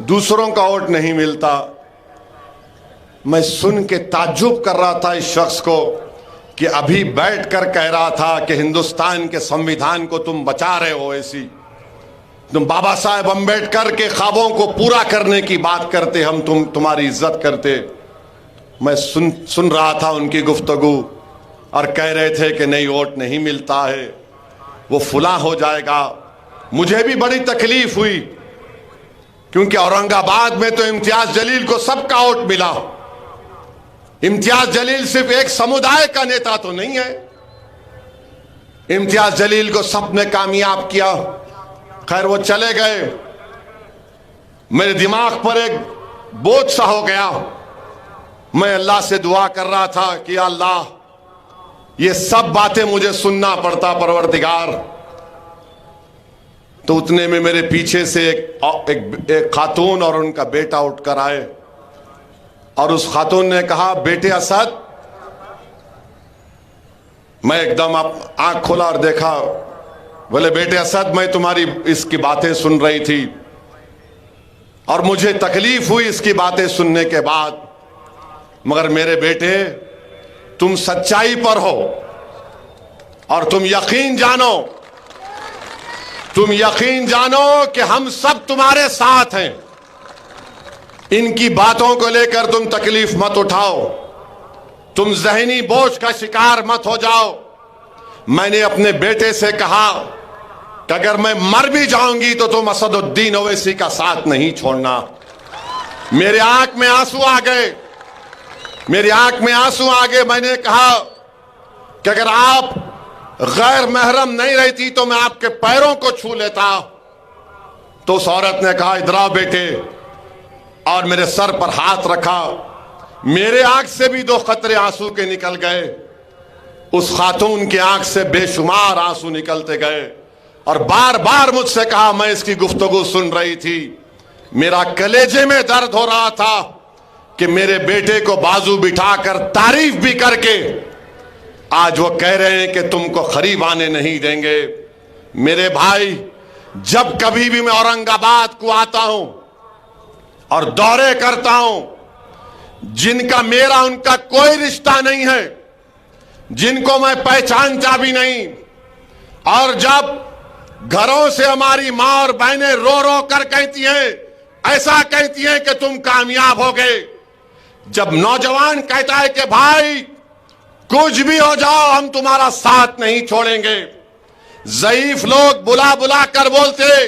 दूसरों का वोट नहीं मिलता। मैं सुन के ताज्जुब कर रहा था इस शख्स को कि अभी बैठकर कह रहा था कि हिंदुस्तान के संविधान को तुम बचा रहे हो, ऐसी तुम बाबा साहेब अम्बेडकर के ख्वाबों को पूरा करने की बात करते, हम तुम्हारी इज्जत करते। मैं सुन रहा था उनकी गुफ्तगू और कह रहे थे कि नहीं वोट नहीं मिलता है, वो फुला हो जाएगा। मुझे भी बड़ी तकलीफ हुई क्योंकि औरंगाबाद में तो इम्तियाज जलील को सबका वोट मिला। इम्तियाज जलील सिर्फ एक समुदाय का नेता तो नहीं है, इम्तियाज जलील को सबने कामयाब किया। खैर वो चले गए, मेरे दिमाग पर एक बोझ सा हो गया। मैं अल्लाह से दुआ कर रहा था कि अल्लाह ये सब बातें मुझे सुनना पड़ता परवरदिगार। तो उतने में मेरे पीछे से एक खातून और उनका बेटा उठकर आए और उस खातून ने कहा बेटे असद। मैं एकदम आंख खोला और देखा। बोले बेटे असद मैं तुम्हारी इसकी बातें सुन रही थी और मुझे तकलीफ हुई इसकी बातें सुनने के बाद, मगर मेरे बेटे तुम सच्चाई पर हो और तुम यकीन जानो कि हम सब तुम्हारे साथ हैं। इनकी बातों को लेकर तुम तकलीफ मत उठाओ, तुम जहनी बोझ का शिकार मत हो जाओ। मैंने अपने बेटे से कहा कि अगर मैं मर भी जाऊंगी तो तुम असदुद्दीन ओवैसी का साथ नहीं छोड़ना। मेरे आंख में आंसू आ गए, मेरी आंख में आंसू आ गए। मैंने कहा कि अगर आप गैर महरम नहीं रहती तो मैं आपके पैरों को छू लेता। तो उस औरत ने कहा इधर आओ बेटे, और मेरे सर पर हाथ रखा। मेरे आंख से भी 2 कतरे आंसू के निकल गए, उस खातून की आंख से बेशुमार आंसू निकलते गए और बार बार मुझसे कहा। मैं इसकी गुफ्तगू सुन रही थी, मेरा कलेजे में दर्द हो रहा था कि मेरे बेटे को बाजू बिठाकर तारीफ भी करके आज वो कह रहे हैं कि तुमको करीब आने नहीं देंगे। मेरे भाई, जब कभी भी मैं औरंगाबाद को आता हूं और दौरे करता हूं, जिनका मेरा उनका कोई रिश्ता नहीं है, जिनको मैं पहचानता भी नहीं, और जब घरों से हमारी माँ और बहनें रो रो कर कहती हैं, ऐसा कहती हैं कि तुम कामयाब हो गए। जब नौजवान कहता है कि भाई कुछ भी हो जाओ हम तुम्हारा साथ नहीं छोड़ेंगे, ज़ईफ लोग बुला बुला कर बोलते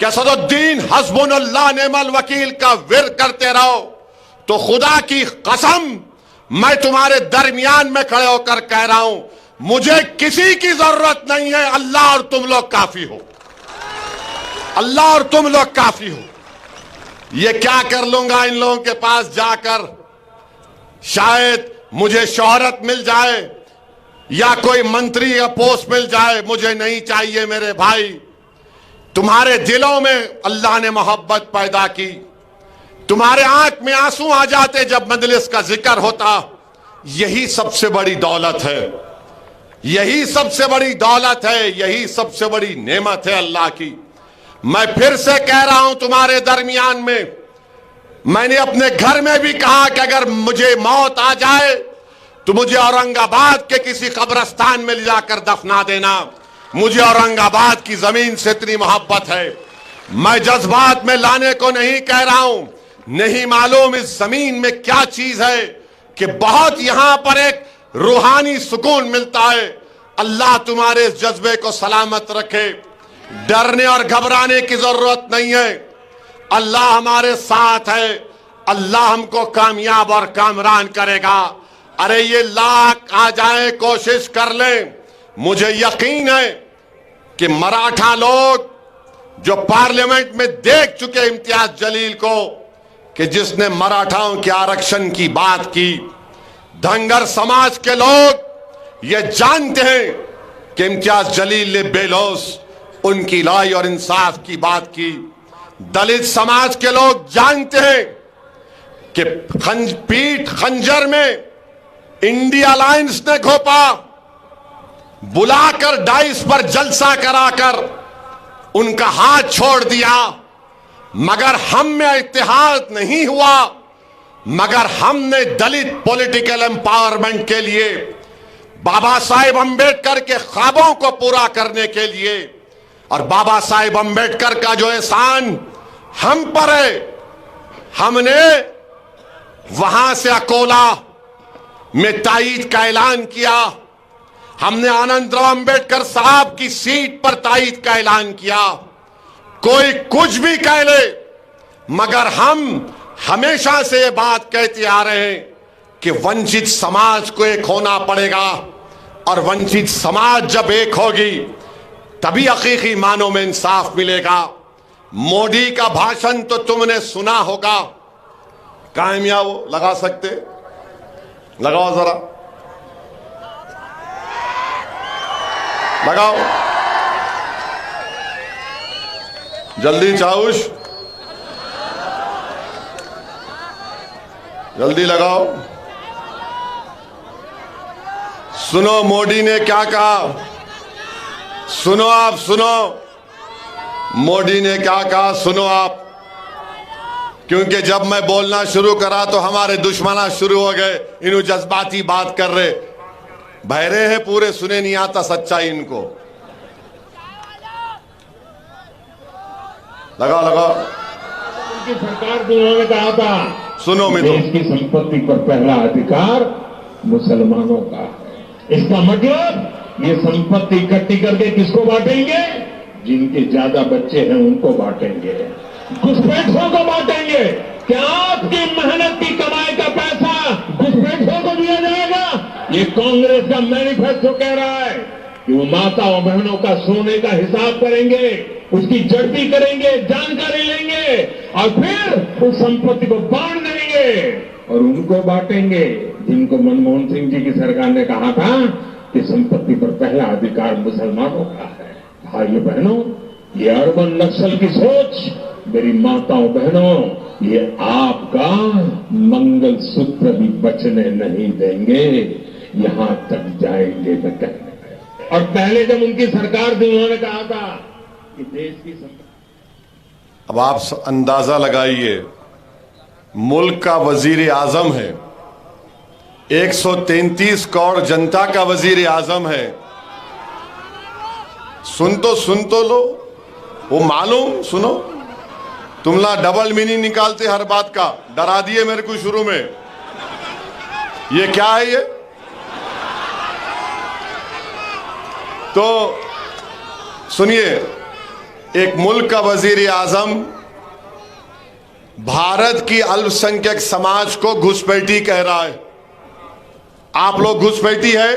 कि असदुद्दीन हस्बुनल्लाह नेमल वकील का विर करते रहो, तो खुदा की कसम मैं तुम्हारे दरमियान में खड़े होकर कह रहा हूं, मुझे किसी की जरूरत नहीं है, अल्लाह और तुम लोग काफी हो, अल्लाह और तुम लोग काफी हो। ये क्या कर लूंगा इन लोगों के पास जाकर, शायद मुझे शोहरत मिल जाए या कोई मंत्री या पोस्ट मिल जाए, मुझे नहीं चाहिए मेरे भाई। तुम्हारे दिलों में अल्लाह ने मोहब्बत पैदा की, तुम्हारे आंख में आंसू आ जाते जब मजलिस का जिक्र होता। यही सबसे बड़ी दौलत है, यही सबसे बड़ी दौलत है, यही सबसे बड़ी नेमत है अल्लाह की। मैं फिर से कह रहा हूं तुम्हारे दरमियान में, मैंने अपने घर में भी कहा कि अगर मुझे मौत आ जाए तो मुझे औरंगाबाद के किसी कब्रिस्तान में ले जाकर दफना देना। मुझे औरंगाबाद की जमीन से इतनी मोहब्बत है। मैं जज्बात में लाने को नहीं कह रहा हूं, नहीं मालूम इस जमीन में क्या चीज है कि बहुत यहां पर एक रूहानी सुकून मिलता है। अल्लाह तुम्हारे इस जज्बे को सलामत रखे, डरने और घबराने की जरूरत नहीं है। अल्लाह हमारे साथ है, अल्लाह हमको कामयाब और कामरान करेगा। अरे ये लाख आ जाए, कोशिश कर लें, मुझे यकीन है कि मराठा लोग जो पार्लियामेंट में देख चुके इम्तियाज जलील को कि जिसने मराठाओं के आरक्षण की बात की, धनगर समाज के लोग ये जानते हैं कि इम्तियाज जलील ने बेलौस उनकी लाई और इंसाफ की बात की। दलित समाज के लोग जानते हैं कि पीठ खंजर में इंडिया अलायंस ने घोपा, बुलाकर डाइस पर जलसा कराकर उनका हाथ छोड़ दिया, मगर हम में इत्तेहाद नहीं हुआ, मगर हमने दलित पॉलिटिकल एम्पावरमेंट के लिए, बाबा साहेब अंबेडकर के ख्वाबों को पूरा करने के लिए, और बाबा साहेब अंबेडकर का जो एहसान हम पर है, हमने वहां से अकोला में तायीद का ऐलान किया, हमने आनंदराव अंबेडकर साहब की सीट पर तायीद का ऐलान किया। कोई कुछ भी कह ले, मगर हम हमेशा से ये बात कहते आ रहे हैं कि वंचित समाज को एक होना पड़ेगा, और वंचित समाज जब एक होगी तभी हकीकी मानों में इंसाफ मिलेगा। मोदी का भाषण तो तुमने सुना होगा, कामया वो लगा सकते, लगाओ जरा, लगाओ जल्दी, चाउश जल्दी लगाओ। सुनो मोदी ने क्या कहा, सुनो आप, सुनो मोदी ने क्या कहा, सुनो आप, क्योंकि जब मैं बोलना शुरू करा तो हमारे दुश्मना शुरू हो गए, इन्हों जज्बाती बात कर रहे, बहरे हैं पूरे, सुने नहीं आता सच्चाई इनको। लगाओ लगाओ।
उनकी सरकार में उन्होंने कहा था,
सुनो मित्रों,
देश की संपत्ति पर पहला अधिकार मुसलमानों का है। इसका मतलब ये संपत्ति इकट्ठी करके किसको बांटेंगे? जिनके ज्यादा बच्चे हैं उनको बांटेंगे, घुसपैठियों को बांटेंगे। क्या आपकी मेहनत की कमाई का पैसा घुसपैठियों को दिया जाएगा? ये कांग्रेस का मैनिफेस्टो कह रहा है कि वो माता और बहनों का सोने का हिसाब करेंगे, उसकी जड़ती करेंगे, जानकारी लेंगे और फिर उस संपत्ति को बांट देंगे और उनको बांटेंगे जिनको मनमोहन सिंह जी की सरकार ने कहा था कि संपत्ति पर पहला अधिकार मुसलमानों का है। भाइयों बहनों, ये अर्बन नक्सल की सोच, मेरी माताओं बहनों, ये आपका मंगल सूत्र भी बचने नहीं देंगे, यहां तक जाएंगे मैं कहने में। और पहले जब उनकी सरकार थी उन्होंने कहा था कि देश की
अब आप अंदाजा लगाइए, मुल्क का वजीर आजम है, 133 करोड़ जनता का वजीर आजम है, सुन तो लो, वो मालूम सुनो। तुम ला डबल मीनिंग निकालते हर बात का, डरा दिए मेरे को शुरू में। ये क्या है ये? तो सुनिए, एक मुल्क का वजीर आजम भारत की अल्पसंख्यक समाज को घुसपैठी कह रहा है। आप लोग घुसपैठी है?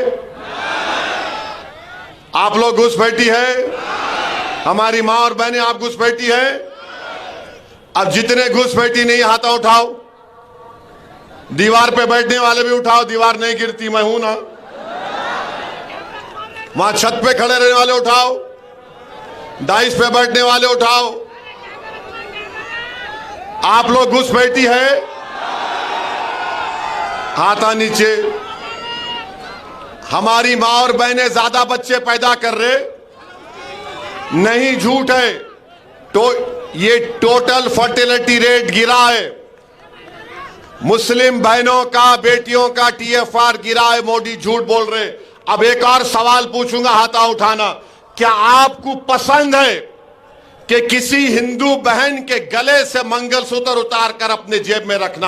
आप लोग घुसपैठी है? हमारी मां और बहनें, आप घुसपैठी है? अब जितने घुसपैठी नहीं, हाथ उठाओ। दीवार पे बैठने वाले भी उठाओ, दीवार नहीं गिरती, मैं हूं ना। वहां छत पे खड़े रहने वाले उठाओ, डाइस पे बैठने वाले उठाओ। आप लोग घुसपैठी है? हाथा नीचे। हमारी मां और बहनें ज्यादा बच्चे पैदा कर रहे नहीं, झूठ है। तो ये टोटल फर्टिलिटी रेट गिरा है। मुस्लिम बहनों का, बेटियों का TFR गिरा है। मोदी झूठ बोल रहे। अब एक और सवाल पूछूंगा, हाथा उठाना। क्या आपको पसंद है कि किसी हिंदू बहन के गले से मंगलसूत्र उतार कर अपने जेब में रखना?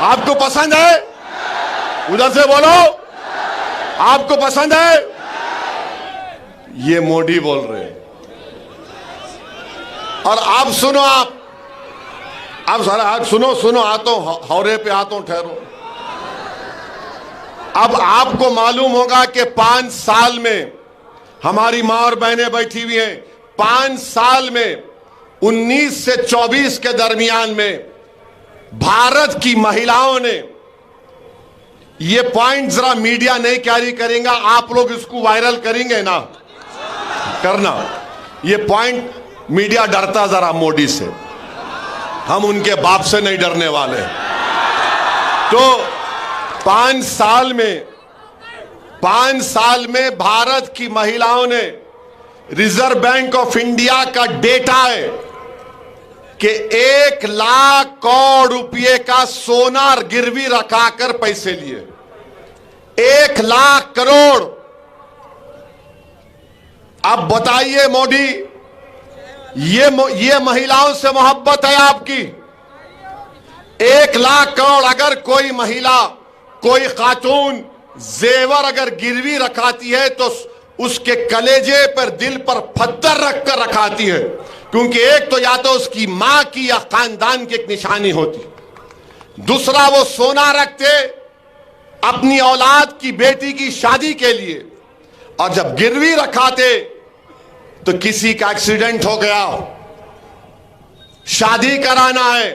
आपको पसंद है? उधर से बोलो, आपको पसंद है? ये मोदी बोल रहे हैं। और अब सुनो, अब सारा आज सुनो, आतो हौरे पे आतो ठहरो। अब आपको मालूम होगा कि 5 साल में हमारी मां और बहनें बैठी हुई हैं। 5 साल में 19 से 24 के दरमियान में भारत की महिलाओं ने, ये पॉइंट जरा मीडिया नहीं कैरी करेगा, आप लोग इसको वायरल करेंगे ना, करना। ये पॉइंट मीडिया डरता जरा मोदी से, हम उनके बाप से नहीं डरने वाले। तो 5 साल में भारत की महिलाओं ने, रिजर्व बैंक ऑफ इंडिया का डेटा है कि 1 लाख करोड़ रुपए का सोना गिरवी रखाकर पैसे लिए। 1 लाख करोड़। अब बताइए मोदी, ये महिलाओं से मोहब्बत है आपकी? 1 लाख करोड़ अगर कोई महिला, कोई खातून जेवर अगर गिरवी रखाती है तो उसके कलेजे पर, दिल पर पत्थर रखकर रखाती है, क्योंकि एक तो या तो उसकी मां की या खानदान की एक निशानी होती, दूसरा वो सोना रखते अपनी औलाद की, बेटी की शादी के लिए। और जब गिरवी रखाते तो किसी का एक्सीडेंट हो गया, शादी कराना है,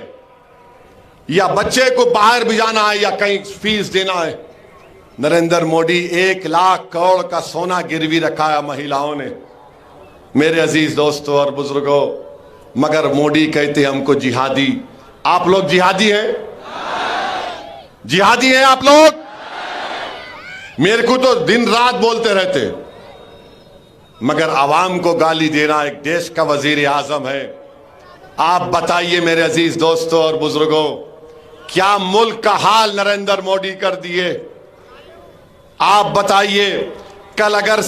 या बच्चे को बाहर भिजाना है, या कहीं फीस देना है। नरेंद्र मोदी 1 लाख करोड़ का सोना गिरवी रखा है महिलाओं ने। मेरे अजीज दोस्तों और बुजुर्गों, मगर मोदी कहते हमको जिहादी। आप लोग जिहादी हैं? जिहादी हैं आप लोग? मेरे को तो दिन रात बोलते रहते, मगर आवाम को गाली देना, एक देश का वजीर आजम है। आप बताइए मेरे अजीज दोस्तों और बुजुर्गों, क्या मुल्क का हाल नरेंद्र मोदी कर दिए? आप बताइए, कल अगर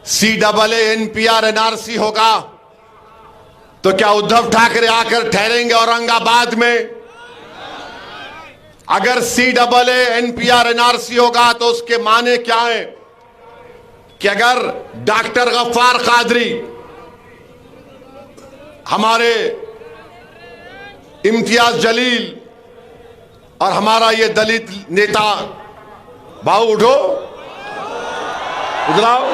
CAA NPR NRC होगा तो क्या उद्धव ठाकरे आकर ठहरेंगे औरंगाबाद में? अगर CAA NPR NRC होगा तो उसके माने क्या है कि अगर डॉक्टर गफ्फार कादरी, हमारे इम्तियाज जलील और हमारा ये दलित नेता, भाऊ उठो, उधर आओ,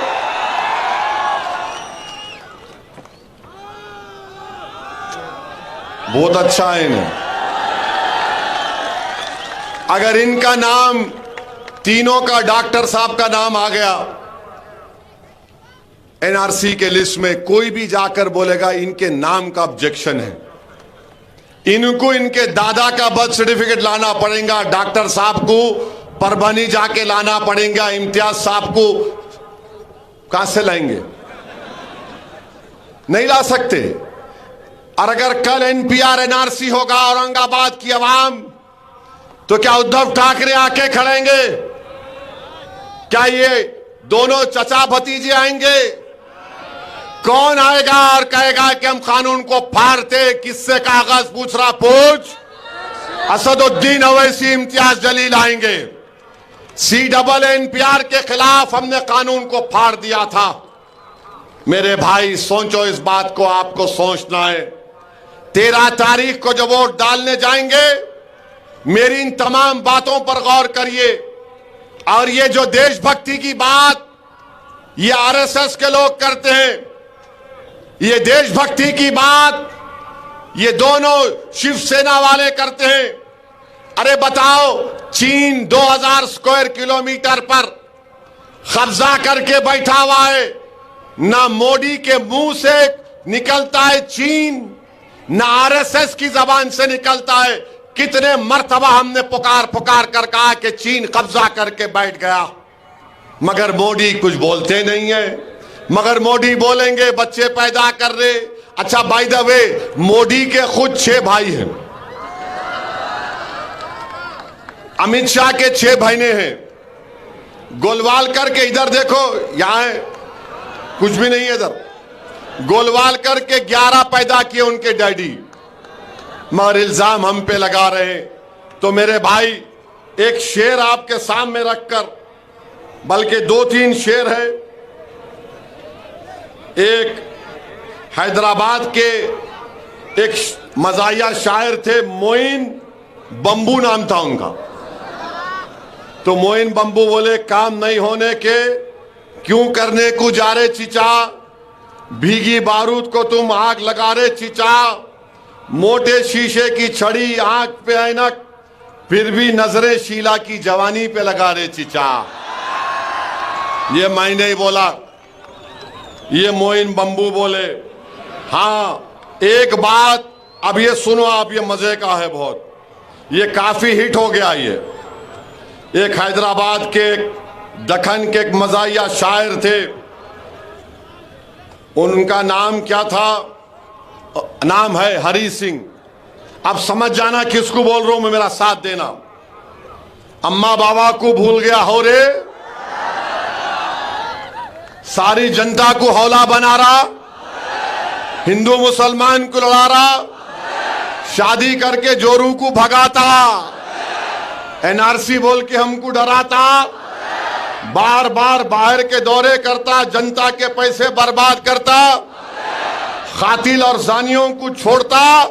बहुत अच्छा है इन्हें। अगर इनका नाम, तीनों का, डॉक्टर साहब का नाम आ गया NRC के लिस्ट में, कोई भी जाकर बोलेगा इनके नाम का ऑब्जेक्शन है, इनको इनके दादा का बर्थ सर्टिफिकेट लाना पड़ेगा, डॉक्टर साहब को परभनी जाके लाना पड़ेगा, इम्तियाज साहब को कहां से लाएंगे? नहीं ला सकते। और अगर कल NPR NRC होगा औरंगाबाद की आवाम, तो क्या उद्धव ठाकरे आके खड़ेंगे? क्या ये दोनों चचा भतीजे आएंगे। कौन आएगा और कहेगा कि हम कानून को फाड़ते? किससे कागज पूछ रहा? पूछ। असदुद्दीन ओवैसी, इम्तियाज जलील आएंगे। CNNPR के खिलाफ हमने कानून को फाड़ दिया था। मेरे भाई सोचो इस बात को, आपको सोचना है। 13 तारीख को जब वोट डालने जाएंगे, मेरी इन तमाम बातों पर गौर करिए। और ये जो देशभक्ति की बात ये RSS के लोग करते हैं, ये देशभक्ति की बात ये दोनों शिवसेना वाले करते हैं। अरे बताओ, चीन 2000 स्क्वायर किलोमीटर पर कब्जा करके बैठा हुआ है। ना मोदी के मुंह से निकलता है चीन, ना RSS की जबान से निकलता है। कितने मर्तबा हमने पुकार पुकार कर कहा कि चीन कब्जा करके बैठ गया, मगर मोदी कुछ बोलते नहीं है। मगर मोदी बोलेंगे बच्चे पैदा कर रहे। अच्छा, बाय द वे, मोदी के खुद 6 भाई हैं। अमित शाह के 6 बहनें हैं। गोलवालकर के, इधर देखो, यहां है, कुछ भी नहीं है इधर। गोलवालकर के 11 पैदा किए उनके डैडी, मगर इल्जाम हम पे लगा रहे हैं। तो मेरे भाई, एक शेर आपके सामने रखकर, बल्कि 2-3 शेर है। एक हैदराबाद के एक मजाहिया शायर थे, मोइन बंबू नाम था उनका। तो मोइन बंबू बोले, काम नहीं होने के क्यों करने को जा रहे चिचा, भीगी बारूद को तुम आग लगा रहे चिचा, मोटे शीशे की छड़ी आंख पे ऐनक, फिर भी नजरे शीला की जवानी पे लगा रहे चिचा। ये मैं नहीं बोला, ये मोइन बंबू बोले। हाँ, एक बात अब ये सुनो आप, ये मजे का है बहुत, ये काफी हिट हो गया। ये एक हैदराबाद के, दखन के एक मजाहिया शायर थे, उनका नाम क्या था? नाम है हरी सिंह। अब समझ जाना किसको बोल रहा हूं मैं, मेरा साथ देना। अम्मा बाबा को भूल गया हो रे, सारी जनता को हौला बना रहा, हिंदू मुसलमान को लड़ा रहा, शादी करके जोरू को भगाता, NRC बोल के हमको डराता, बार बार बाहर के दौरे करता, जनता के पैसे बर्बाद करता, कातिल और जानियों को छोड़ता,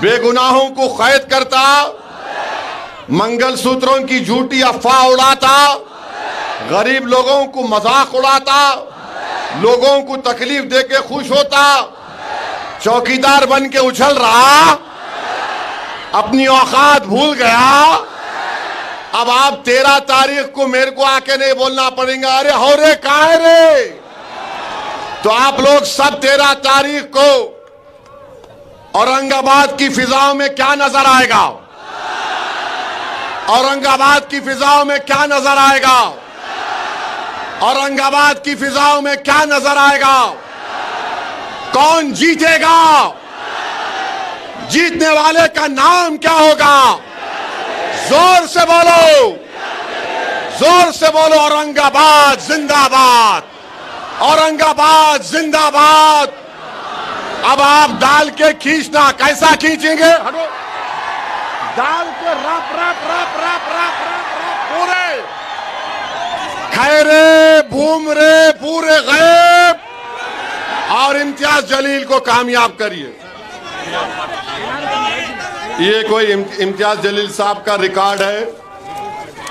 बेगुनाहों को कैद करता, मंगलसूत्रों की झूठी अफवाह उड़ाता, गरीब लोगों को मजाक उड़ाता, लोगों को तकलीफ देके खुश होता, चौकीदार बन के उछल रहा, अपनी औकात भूल गया। अब आप 13 तारीख को मेरे को आके नहीं बोलना पड़ेगा, अरे हो रे कहाँ है रे। तो आप लोग सब 13 तारीख को औरंगाबाद की फिजाओं में क्या नजर आएगा? औरंगाबाद की फिजाओं में क्या नजर आएगा? औरंगाबाद की फिजाओं में क्या नजर आएगा? कौन जीतेगा? जीतने वाले का नाम क्या होगा? जोर से बोलो, जोर से बोलो, औरंगाबाद जिंदाबाद, औरंगाबाद जिंदाबाद। अब आप डाल के खींचना, कैसा खींचेंगे? डाल के रप रप रप रप रप रप रप पूरे खैरे भूम रे पूरे गैब, और इम्तियाज जलील को कामयाब करिए। ये कोई इम्तियाज जलील साहब का रिकॉर्ड है,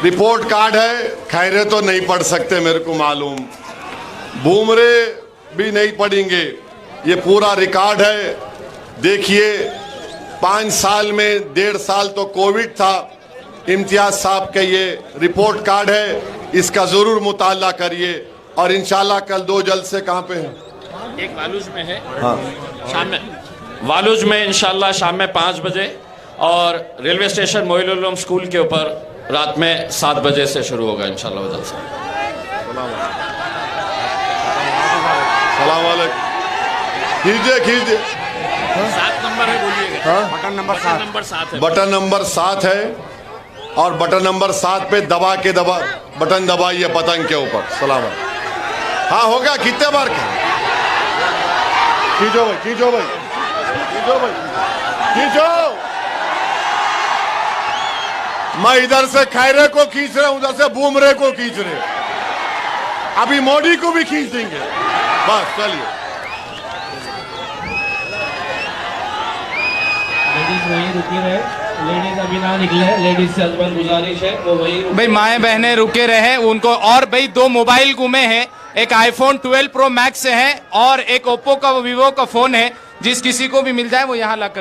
रिपोर्ट कार्ड है। खैरे तो नहीं पढ़ सकते मेरे को मालूम, भूमरे भी नहीं पढ़ेंगे। ये पूरा रिकॉर्ड है। देखिए, 5 साल में 1.5 साल तो कोविड था। इम्तियाज साहब का ये रिपोर्ट कार्ड है, इसका जरूर मुताला करिए। और इंशाल्लाह कल 2 जलसे कहाँ पे हैं?
एक वालुज में है,
हाँ,
शाम में वालुज में इंशाल्लाह शाम में 5 बजे, और रेलवे स्टेशन मोइनुल स्कूल के ऊपर रात में 7 बजे से शुरू होगा इंशाल्लाह जलसा।
सलाम वालेकुम। कीजिए कीजिए।
7 नंबर है, बोलिएगा।
हाँ?
बटन नंबर 7 है।
बटन नंबर 7 है। और बटन नंबर 7 पे बटन दबाइए पतंग के ऊपर। सलामत। हाँ होगा, कितने बार खींचो भाई, खींचो भाई, खींचो भाई, खींचो। मैं इधर से खैरे को खींच रहा हूं, उधर से बूमरे को खींच रहे, अभी मोदी को भी खींच देंगे। बस चलिए।
लेडीज वहीं रुकी रहे, लेडीज अभी ना निकले, लेडीज से हस्बैंड गुजारिश है वो वही
भाई माएँ बहनें रुके रहे उनको। और भाई 2 मोबाइल गुमे हैं, एक आईफोन 12 प्रो मैक्स है और एक ओप्पो का वीवो का फोन है, जिस किसी को भी मिल जाए वो यहाँ ला कर